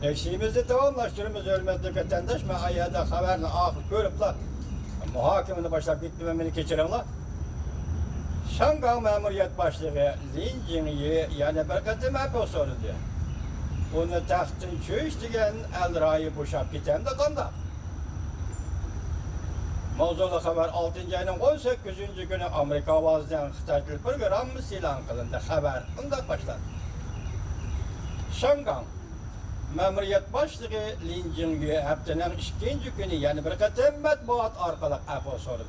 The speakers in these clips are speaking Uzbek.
Eksiğimizi tamamlaştırımız hürmetli vatandaş ve ayada haberini akıl görüp la muhakemini başlayıp gitmemeni geçirenler. Şangan memuriyet başlığı Lin Jingyi yani bir kıtım hep o soru diyor. Onu tahtın çöğüş diyen elrayı boşap giten de kanda. Mavzulu haber 6. ayının 18. günü Amerika avazlayan Xitaylı programı silan kılındı. Haber bundan başladı. Şangan memuriyet başlığı Lin Jingyi haftanın 2. günü yani bir kıtım matbuat arkalık hep o soru.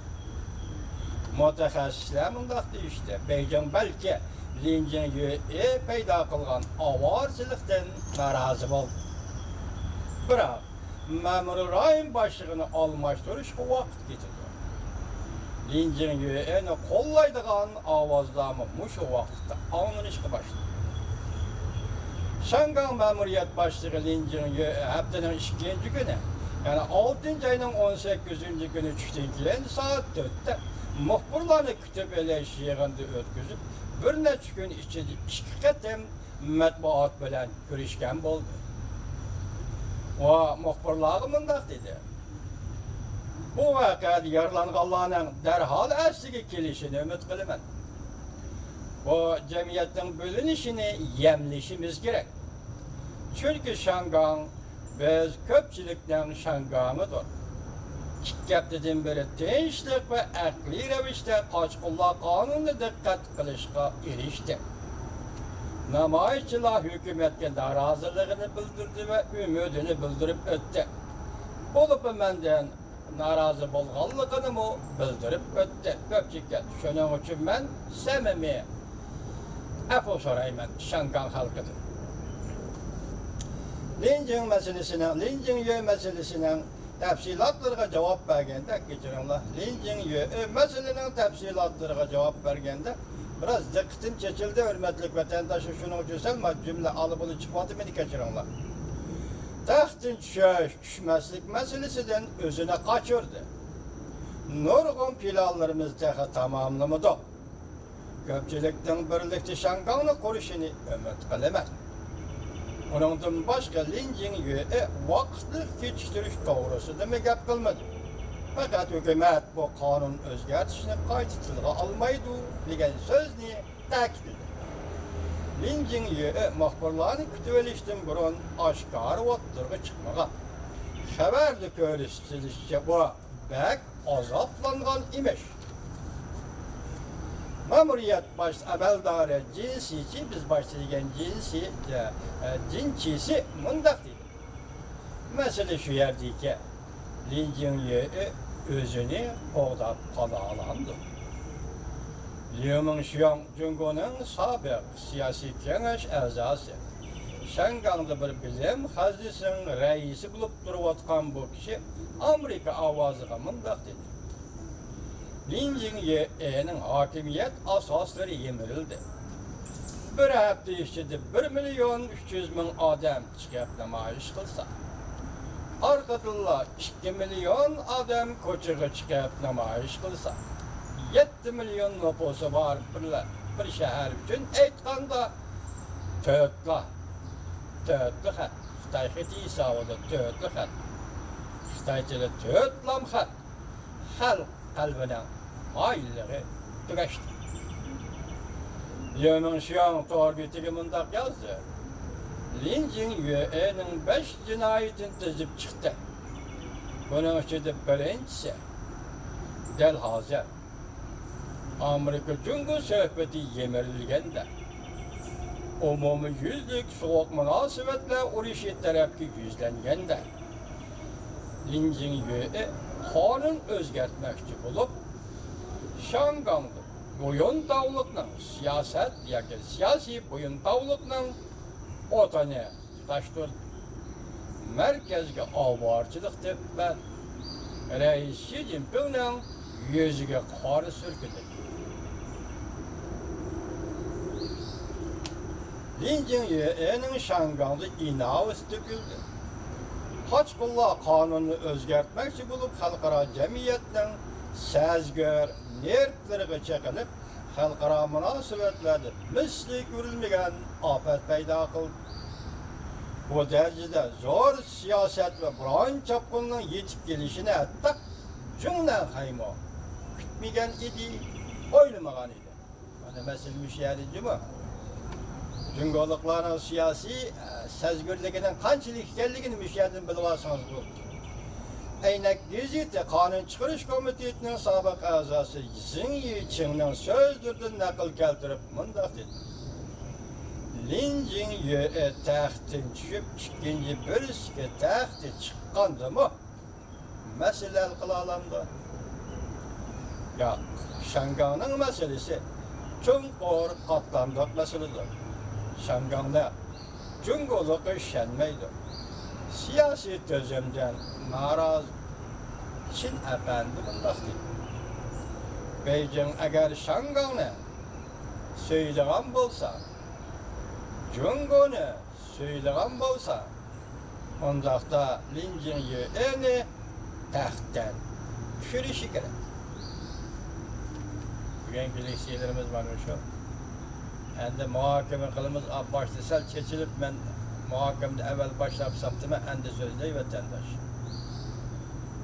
Mütehassisler mındaqdı işte. Beycan belki Lin Jingyi payda kılgan avarçılıktan narazı oldu. Biroq memur rayın başlığını almashtırış vaqt ketdi. Lin Jingyi eni qo'llaydigan ovozlarni mushu vaqtda anglashga boshladi. Şangan memuriyet başlığı Lin Jingyi haftanın 2. günü yani 6. ayının 18. günü tushdan keyin soat 4'te muhbirlarni kutib eleş yig'indi o'tkazib, bir necha kun ichida 2 qatim matbuot bilan ko'rishgan bo'ldi. Va muhbirlar mundaq dedi. Bu voqeada yaralanganlarning darhol asliga kelishini umid qilaman. Bu jamiyatning bo'linishini yemlashimiz kerak. Chunki Şangan biz ko'pchilikning Şanganidir. İki haftadan beri tinchlik ve aqliy ravishda qochqinlar qonunni diqqat qilishga erishdi. Namoyishchilar hukumatga noroziligini bildirdi va umidini bildirib o'tdi. Bo'lib mendan norozi bo'lganligini bildirib o'tdi. Ko'pchilikka shuning uchun men samimiy afv so'rayman Şangan xalqidan. Lin Jingyi meselesining tafsilotlarga javob berganda kechiringlar. Lin Jingyi masalaning tafsilotlariga javob berganda biraz diqqatim chechildi hurmatli vatandoshlar, shuning uchun salma jumla olib chiqyapti, meni kechiringlar. Taxtdan tushmaslik masalasidan o'zini qochirdi. Nurg'un planlarimiz daha tamamlanmadi. Ko'pchilikning birlikda Şanganni qurishini umid qilaman. Onundan başka Lin Jingyi vaqtni kechiktirish to'g'risida gap qilmadi. Fakat hükümet bu qonun o'zgartishni qayta tilga olmaydi degan so'zni ta'kidladi. Lin Jingyi muxbirlarni kutib olishdan burun oshkor o'ttirga chiqmagan. Xabarda ko'rsatilishicha bu bak azoblangan emish. Memuriyet baş abeldari cinsici biz başlayan cinsisi mundaq deydi. Mesele şu yerdeki Lin Jingyi özünü qo'g'dab qalalandı. Liu Xiang Jungo'nun sabiq siyasi kengash a'zosi. Şangan'da bir bilim hazisining raisi bo'lib turayotgan bu kishi Amerika ovoziga mundaq dedi. Lin Jingyi'nin hakimiyet asasları yemirildi. Bir hafta içinde 1.300.000 adam çıkıp namoyish qilsa, arkasında 2 milyon adam ko'chaga chiqib namoyish qilsa, 7 milyon nüfusu var bir shahar uchun aytganda 4 xat. Xitoy xati hisobida 4 xat. Xitoychada 4 xat. Xalq qalbidan ayrılığı tükeşti. Liu Xiang torbetiga mundaq yazdı. Lin Jingyi'nin 5 cinayetini tizip çıktı. Bunun içinde birincisi, del hazır. Amerika Cumhur söhbeti yemirilgende. Umumi yüzlük soğuk münasebetler uruşi tarafki yüzlengende. Lin Jingyi qonun o'zgartmoqchi bo'lib, Şangan'da bo'yintovliqning siyosat yoki siyosiy bo'yintovliqning o'tini tashtirdi. Markazga oborchilik deb rais Xi Jinpingning yuziga qora surkidi. Lin Jingyi'nin Şangan'da inovasi to'kildi. Qochqinlar qonunni o'zgartmoqchi bo'lib, xalqaro jamiyatning sezgir nervlariga chaqilib, xalqaro munosabatlarda misli ko'rilmagan ofat paydo qildi. bu derecede zor siyaset ve Brian çapkınlığın yetip gelişine hatta cümle kayma kütmegen idi, oylamagan idi. Hani meselmiş yani değil mi? Cungolıkların siyasi sezgürlüğünün kançılık ekenligini müşahedin bilvarsınız bu. Eynek Gezeti Kanun Çıkarış Komitesi'nin sabık azası Zin Yiçin'nin sözdürdüğün nakıl keltirip mındak dedi. Linjin yö'e təxtin düşüp ikinci bölüske təxti çıqqandı mı? Mesele kılalamdı. Ya Şangan'ın meselesi çok doğru katlandık meseledir. Şangan'da Cungoluk işlenmeydi. Siyasi tözümden naraz Çin efendi bundak dedi. Beijing eğer Şangan'ı söyleyen bolsa, Cungonu söyleyen bolsa, ondaqda Linjin yö'eni taxtdan düşürüşü gerek. Bugünkü şeylerimiz var şu. Endi muhakeme kılımız başta sel çekilip ben muhakemede evvel başlayıp saptığıma endi sözley vatandaş.